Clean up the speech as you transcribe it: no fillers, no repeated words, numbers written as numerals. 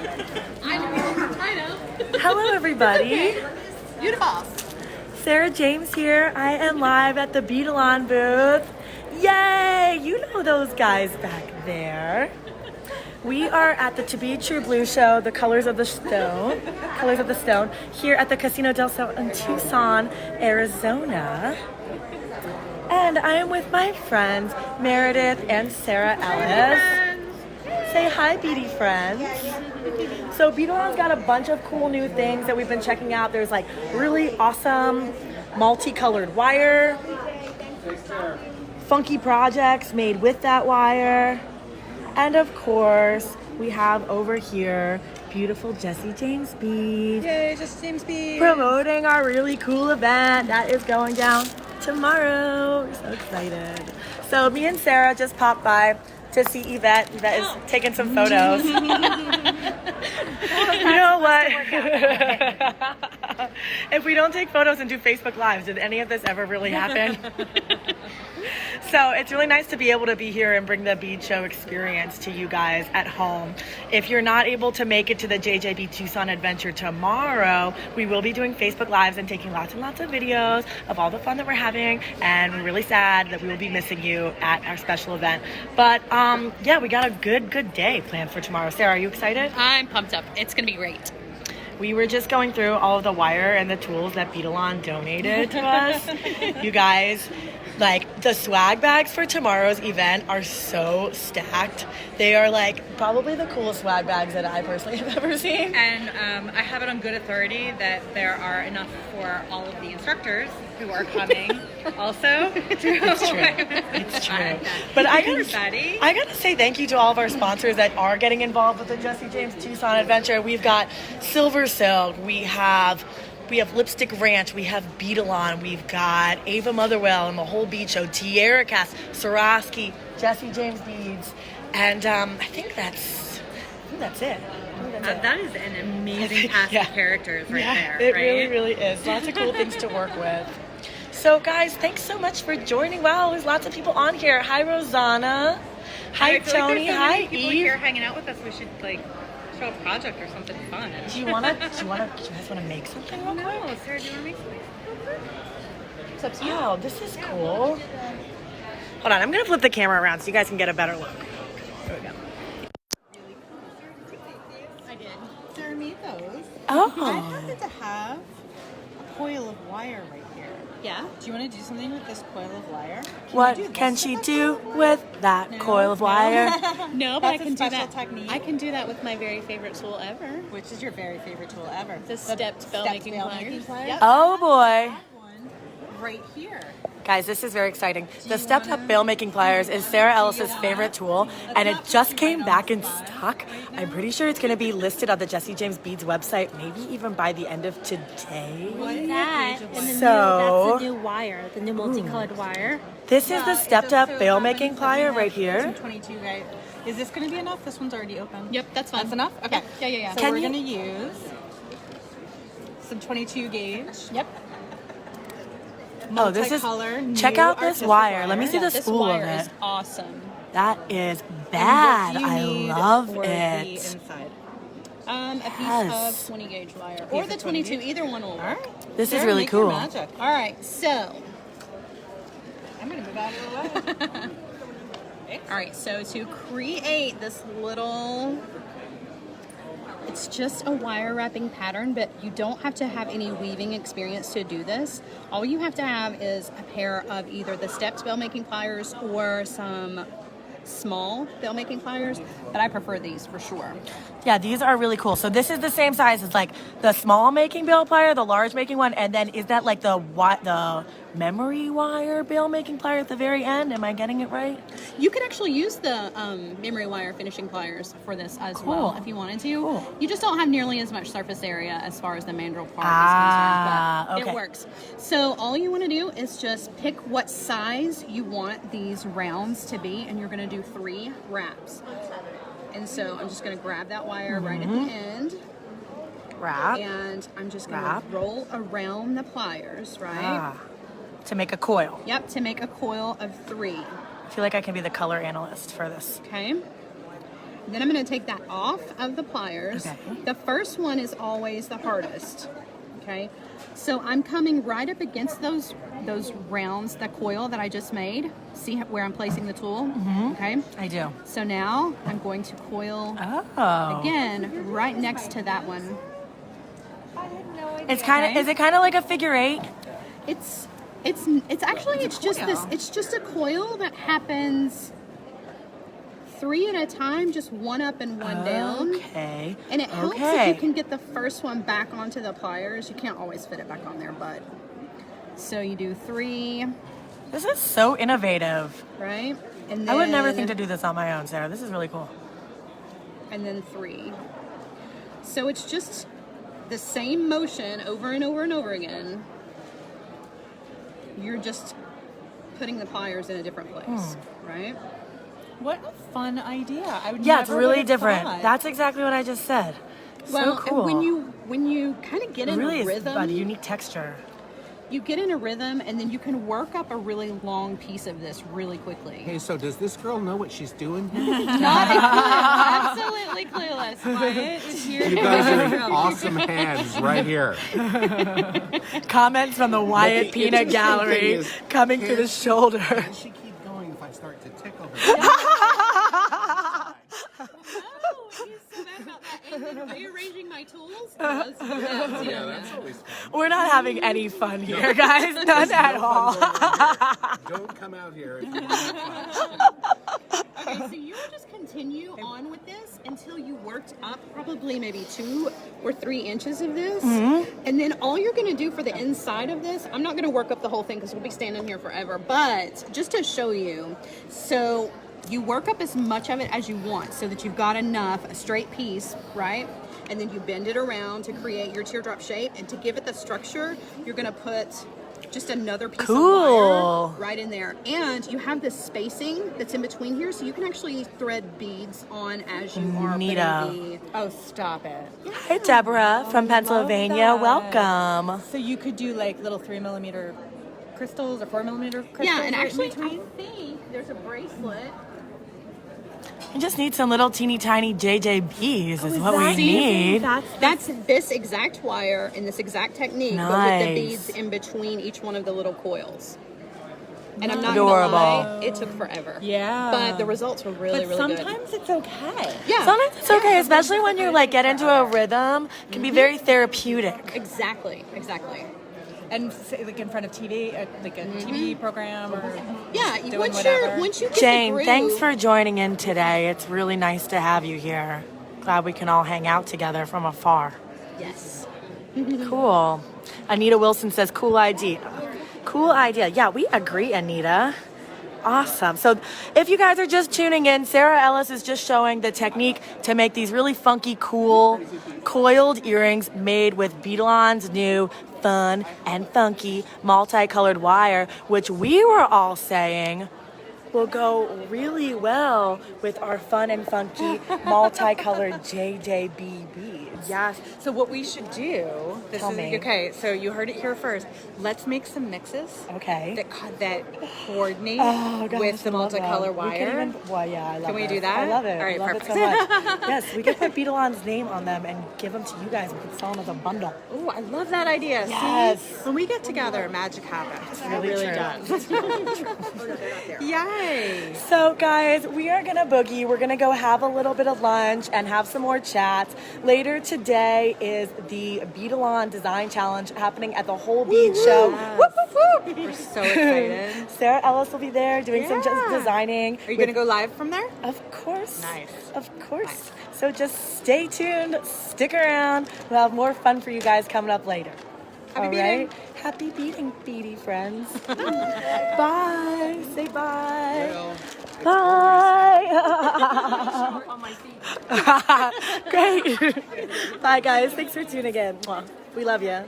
I know. Hello, everybody. You the boss. Sarah James here. I am live at the Beadalon booth. Yay! You know those guys back there. We are at the To Be True Blue Show, the Colors of the Stone, here at the Casino del Sol in Tucson, Arizona. And I am with my friends, Meredith and Sara Ellis. Say hi, Beady friends. So Beadalon's got a bunch of cool new things that we've been checking out. There's like really awesome multicolored wire, funky projects made with that wire. And of course, we have over here beautiful Jessie James beads. Yay, Jessie James beads. Promoting our really cool event that is going down tomorrow. We're so excited. So me and Sarah just popped by to see Yvette. Yvette is taking some photos. You know what? If we don't take photos and do Facebook Lives, did any of this ever really happen? So it's really nice to be able to be here and bring the bead show experience to you guys at home. If you're not able to make it to the JJB Tucson adventure tomorrow, we will be doing Facebook Lives and taking lots and lots of videos of all the fun that we're having, and we're really sad that we will be missing you at our special event. But yeah, we got a good day planned for tomorrow. Sarah, are you excited? I'm pumped up. It's gonna be great. We were just going through all of the wire and the tools that Beadalon donated to us. You guys, like, the swag bags for tomorrow's event are so stacked. They are like probably the coolest swag bags that I personally have ever seen. And I have it on good authority that there are enough for all of the instructors who are coming also. It's true. But I gotta say thank you to all of our sponsors that are getting involved with the Jessie James Tucson adventure. We've got Silver Silk, we have Lipstick Ranch, we have Beadalon, we've got Ava Motherwell and the whole bead show, Tierra Cast, Swarovski, Jessie James beads, and I think that's it. That is an amazing cast of characters right there. It really is. Lots of cool things to work with. So guys, thanks so much for joining. Wow, there's lots of people on here. Hi, Rosanna. Hi, Tony. Hi, people Eve. Here hanging out with us. We should show a project or something fun. Do you guys want to make something real quick? No, Sarah, do you want to make something? It's up to you. Wow, this is cool. Hold on, I'm gonna flip the camera around so you guys can get a better look. There we go. I did. Sarah made those. Oh. I happen to have a coil of wire right here. Yeah. Do you want to do something with this coil of wire? What can she do with that coil of wire? No, but I That's can a do special that. technique. I can do that with my very favorite tool ever. Which is your very favorite tool ever? The stepped bell making pliers. Yep. Oh boy. That one right here. Guys, this is very exciting. The stepped up bail making pliers is Sara Ellis's favorite tool, and it just came back in stock. I'm pretty sure it's going to be listed on the Jessie James Beads website, maybe even by the end of today. That and the So- that's the new wire, the new multicolored wire. This is the stepped up bail making plier right here. Some 22, right? Is this going to be enough? This one's already open. Yep, that's fine. That's enough? Okay. Yeah. So Can we're you- going to use some 22 gauge. Yep. Oh, this is. Multicolor, Check new out this artistic wire. Let me see the This spool of wire it. is awesome. That is And bad. what do you I need love for the it. inside? A Yes. piece of 20 gauge wire or the 22, either one will All work. right. This is Sarah, really make your cool. magic. All right, so I'm going to move out of the way. all right, so to create this little, it's just a wire wrapping pattern, but you don't have to have any weaving experience to do this. All you have to have is a pair of either the stepped bell making pliers or some small bell making pliers, but I prefer these for sure. Yeah, these are really cool. So this is the same size as like the small making bail plier, the large making one, and then is that like the memory wire bail making plier at the very end? Am I getting it right? You could actually use the memory wire finishing pliers for this as well if you wanted to. Cool. You just don't have nearly as much surface area as far as the mandrel part Ah, is concerned, but okay. it works. So all you want to do is just pick what size you want these rounds to be, and you're going to do 3 wraps. And so I'm just going to grab that wire right at the end, Wrap. and I'm just going Wrap. to roll around the pliers, right? Ah, to make a coil. Yep, to make a coil of 3. I feel like I can be the color analyst for this. Okay. Then I'm going to take that off of the pliers. Okay. The first one is always the hardest. Okay. So I'm coming right up against those rounds, the coil that I just made. See where I'm placing the tool? Okay. I do. So now I'm going to coil Oh. again right next to that one. I had no idea. It's kind of, is it kind of like a figure 8? It's actually it's just this. It's just a coil that happens 3 at a time, just one up and one down. Okay. And it helps if you can get the first one back onto the pliers. You can't always fit it back on there, but so you do 3, This is so innovative. right? And then, I would never think to do this on my own, Sarah. This is really cool. and then 3. So it's just the same motion over and over and over again. You're just putting the pliers in a different place, right? What a fun idea. I would Yeah, it's never really would've different. thought. That's exactly what I just said. Well, so cool. and when you kind of get it in really a is rhythm, about a unique texture. you get in a rhythm, and then you can work up a really long piece of this really quickly. Hey, so does this girl know what she's doing? Not a clue. Absolutely clueless. Wyatt is here. You guys are in awesome hands right here. Comments from the Wyatt the Peanut interesting Gallery thing is, coming through the shoulder. Can she keep going if I start to tickle her? Oh, he's so bad about that. And then rearranging my tools. Yeah, That's always fun. We're not having any fun here, guys. None at all. Don't come out here if you want fun. Okay, so you will just continue on with this until you worked up probably maybe 2 or 3 inches of this. And then all you're going to do for the inside of this, I'm not going to work up the whole thing because we'll be standing here forever, but just to show you, so you work up as much of it as you want so that you've got enough, a straight piece, right? And then you bend it around to create your teardrop shape. And to give it the structure, you're going to put just another piece of wire right in there. And you have this spacing that's in between here, so you can actually thread beads on as you are putting Neato. the... Oh, stop it. Hi, Deborah from Pennsylvania. that. Welcome. So you could do like little 3mm crystals or 4mm crystals. Yeah, and right in actually, between? I think there's a bracelet. You just need some little teeny tiny JJBs is what we that need. That's this exact wire and this exact technique, but with Nice. the beads in between each one of the little coils. And I'm not Adorable. gonna lie, it took forever. Yeah. But the results were really, But really good. sometimes it's okay. Yeah. Sometimes it's okay, especially when you like get into a rhythm. It can be very therapeutic. Exactly. And say, like in front of TV, like a TV program or Yeah, doing once whatever. you get Jane, the groove, thanks for joining in today. It's really nice to have you here. Glad we can all hang out together from afar. Yes. Cool. Anita Wilson says, cool idea. Cool idea. Yeah, we agree, Anita. Awesome. So if you guys are just tuning in, Sara Ellis is just showing the technique to make these really funky, cool, coiled earrings made with Beadalon's new fun and funky multicolored wire, which we were all saying will go really well with our fun and funky multicolored JJB beads. Yes. So what we should do? This Tell is me. okay. So you heard it here first. Let's make some mixes. Okay. That coordinate Oh, gosh, with the I love that. multicolor We could wire. even, well, yeah, I love Can we this. do that? I love it. All right, I love perfect. it so much. Yes, we could put Beadalon's name on them and give them to you guys. We could sell them as a bundle. Oh, I love that idea. Yes. See, when we get together, magic happens. It really true. does. Yay! So, guys, we are going to boogie. We're going to go have a little bit of lunch and have some more chats. Later today is the Beadalon Design Challenge happening at the Whole Bead Show. Yes. Whoop, whoop, whoop. We're so excited. Sarah Ellis will be there doing some just designing. Are you going to go live from there? Of course. Nice. Of course. So just stay tuned, stick around. We'll have more fun for you guys coming up later. Happy All beading. right? Happy beading, beady friends. Bye. Say bye. Bye. Great. Bye, guys. Thanks for tuning in. We love you.